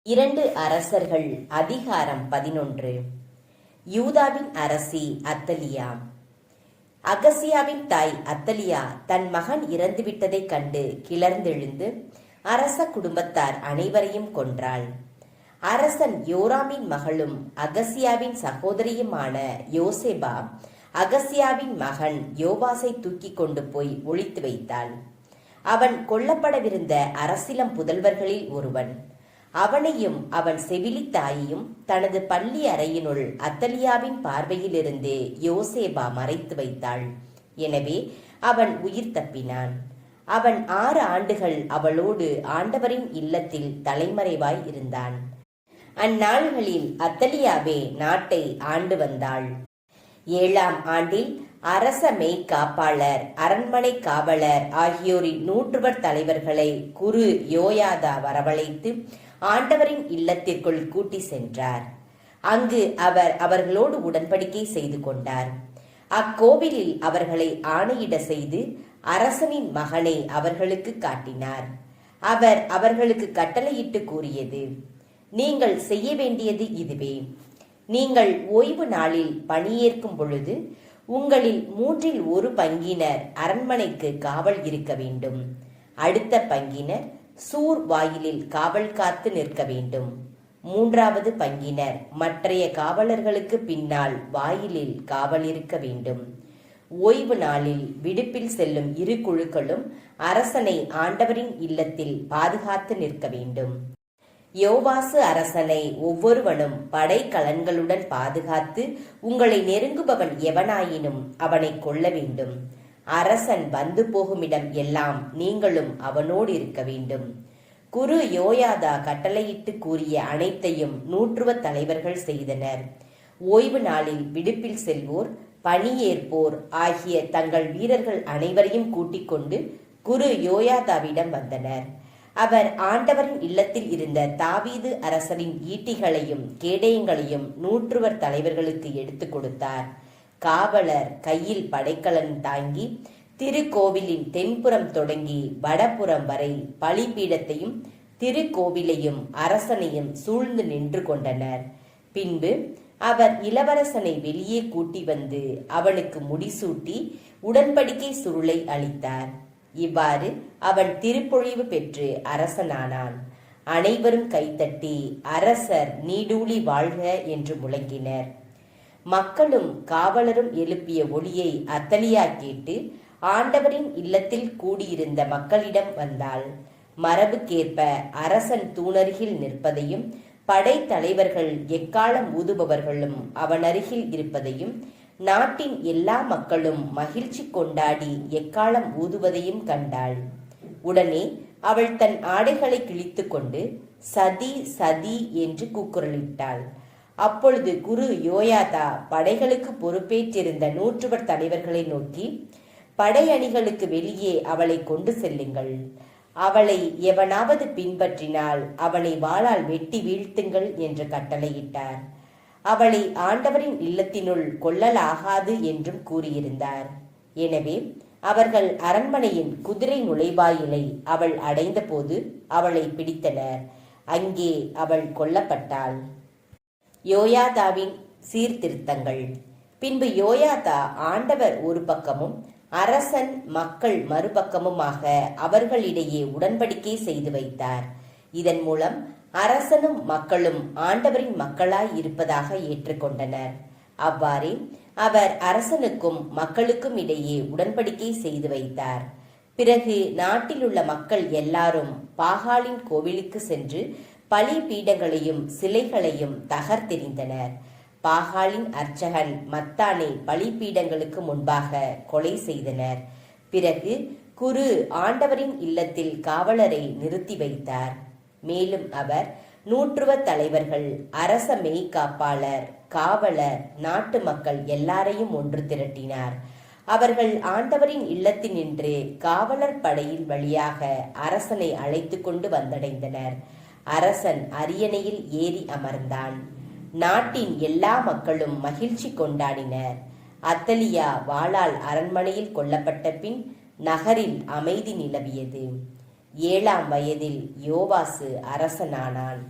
2 அரசர்கள் அதிகாரம் 11. யூதாவின் அரசி அத்தலியா. அகசியாவின் தாய் அத்தலியா தன் மகன் இறந்துவிட்டதைக் கண்டு கிளர்ந்தெழுந்து அரச குடும்பத்தார் அனைவரையும் கொன்றாள். அரசன் யோராமின் மகளும் அகசியாவின் சகோதரியுமான யோசேபா அகசியாவின் மகன் யோவாசை தூக்கி கொண்டு போய் ஒளித்து வைத்தாள். அவன் கொல்லப்படவிருந்த அரசிலம் புதல்வர்களில் ஒருவன். அவனையும் அவன் செவிலி தாயையும் தனது பள்ளி அறையினுள் அத்தலியாவின் பார்வையிலிருந்து யோசேபா மறைத்து வைத்தாள். எனவே அவன் உயிர் தப்பினான். அவன் 6 ஆண்டுகள் அவளோடு ஆண்டவரின் இல்லத்தில் தலைமறைவாய் இருந்தான். அந்நாள்களில் அத்தலியாவே நாட்டை ஆண்டு வந்தாள். 7ஆம் ஆண்டில் அரச மெய்காப்பாளர், அரண்மனை காவலர் ஆகியோரின் 100 தலைவர்களை குரு யோயாதா வரவழைத்து ஆண்டவரின் இல்லத்திற்குள் கூட்டி சென்றார். அங்கு அவர் அவர்களோடு உடன்படிக்கை செய்து கொண்டார். அக்கோவிலில் அவர்களை ஆணையிட செய்து அரசனின் மகனை அவர்களுக்கு காட்டினார். அவர் அவர்களுக்கு கட்டளையிட்டு கூறியது: நீங்கள் செய்ய வேண்டியது இதுவே. நீங்கள் ஓய்வு நாளில் பணியேற்கும் பொழுது உங்களில் 3இல் 1 பங்கினர் அரண்மனைக்கு காவல் இருக்க வேண்டும். அடுத்த பங்கினர் சூர் வாயிலில் காவல் காத்து நிற்க வேண்டும். 3வது பங்கினர் மற்றைய காவலர்களுக்கு பின்னால் வாயிலில் காவல் இருக்க வேண்டும். ஓய்வு நாளில் விடுப்பில் செல்லும் 2 குழுக்களும் அரசனை ஆண்டவரின் இல்லத்தில் பாதுகாத்து நிற்க வேண்டும். யோவாசு அரசனை ஒவ்வொருவனும் படைக்கலன்களுடன் பாதுகாத்து உங்களை நெருங்குபவன் எவனாயினும் அவனை கொல்ல வேண்டும். அரசன் வந்து போகுமிடம் எல்லாம் நீங்களும் அவனோடு இருக்க வேண்டும். குரு யோயாதா கட்டளையிட்டு கூறிய அனைத்தையும் 100 தலைவர்கள் செய்தனர். ஓய்வு நாளில் விடுப்பில் செல்வோர், பணியேற்போர் ஆகிய தங்கள் வீரர்கள் அனைவரையும் கூட்டிக் கொண்டு குரு யோயாதாவிடம் வந்தனர். அவர் ஆண்டவரின் இல்லத்தில் இருந்த தாவீது அரசனின் ஈட்டிகளையும் கேடயங்களையும் 100 தலைவர்களுக்கு எடுத்து கொடுத்தார். காவலர் கையில் படைக்கலன் தாங்கி திருக்கோவிலின் தென்புறம் தொடங்கி வடபுறம் வரை பலிபீடத்தையும் திருக்கோவிலையும் அரசனையும் சூழ்ந்து நின்று கொண்டனர். பின்பு அவர் இளவரசனை வெளியே கூட்டி வந்து அவனுக்கு முடிசூட்டி உடன்படிக்கை சுருளை அளித்தார். இவ்வாறு அவன் திருப்பொழிவு பெற்று அரசனானான். அனைவரும் கைத்தட்டி அரசர் நீடூழி வாழ்க என்று முழங்கினர். மக்களும் காவலரும் எழுப்பிய ஒலியை அத்தலியா கேட்டு ஆண்டவரின் இல்லத்தில் கூடியிருந்த மக்களிடம் வந்தாள். மரபுக்கேற்ப அரசன் தூணருகில் நிற்பதையும் படை தலைவர்கள் எக்காலம் ஊதுபவர்களும் அவன் அருகில் இருப்பதையும் நாட்டின் எல்லா மக்களும் மகிழ்ச்சி கொண்டாடி எக்காலம் ஊதுவதையும் கண்டாள். உடனே அவள் தன் ஆடைகளை கிழித்து கொண்டு சதி சதி என்று கூக்குரலிட்டாள். அப்பொழுது குரு யோயாதா படைகளுக்கு பொறுப்பேற்றிருந்த 100 தலைவர்களை நோக்கி, படையணிகளுக்கு வெளியே அவளை கொண்டு செல்லுங்கள். அவளை எவனாவது பின்பற்றினால் அவனை வாளால் வெட்டி வீழ்த்துங்கள் என்று கட்டளையிட்டார். அவளை ஆண்டவரின் இல்லத்தினுள் கொல்லலாகாது என்றும் கூறியிருந்தார். எனவே அவர்கள் அரண்மனையின் குதிரை நுழைவாயிலை அவள் அடைந்த போது அவளை பிடித்தனர். அங்கே அவள் கொல்லப்பட்டாள். யோயாதாவின் சீர்திருத்தங்கள். பின்பு யோயாதா ஆண்டவர் ஒரு பக்கமும் அரசன் மக்கள் மறுபக்கமுமாக அவர்களிடையே உடன்படிக்கை செய்து வைத்தார். இதன் மூலம் அரசனும் மக்களும் ஆண்டவரின் மக்களாய் இருப்பதாக ஏற்றுக்கொண்டனர். அவ்வாறே அவர் அரசனுக்கும் மக்களுக்கும் இடையே உடன்படிக்கை செய்து வைத்தார். பிறகு நாட்டில் உள்ள மக்கள் எல்லாரும் பாகாலின் கோவிலுக்கு சென்று பலி பீடங்களையும் சிலைகளையும் தகர்த்தெறிந்தனர். பாகாலின் அர்ச்சகன் மத்தானை பலிபீடங்களுக்கு முன்பாக கொலை செய்தனர். பிறகு குரு ஆண்டவரின் இல்லத்தில் காவலரை நிறுத்தி வைத்தார். மேலும் அவர் 100 தலைவர்கள், அரச மெய்காப்பாளர், காவலர், நாட்டு மக்கள் எல்லாரையும் ஒன்று திரட்டினார். அவர்கள் ஆண்டவரின் இல்லத்தினின்று காவலர் படையின் வழியாக அரசனை அழைத்து கொண்டு வந்தடைந்தனர். அரசன் அரியணையில் ஏறி அமர்ந்தான். நாட்டின் எல்லா மக்களும் மகிழ்ச்சி கொண்டாடினர். அத்தலியா வாளால் அரண்மனையில் கொல்லப்பட்ட பின் நகரில் அமைதி நிலவியது. 7ஆம் வயதில் யோவாசு அரசனானான்.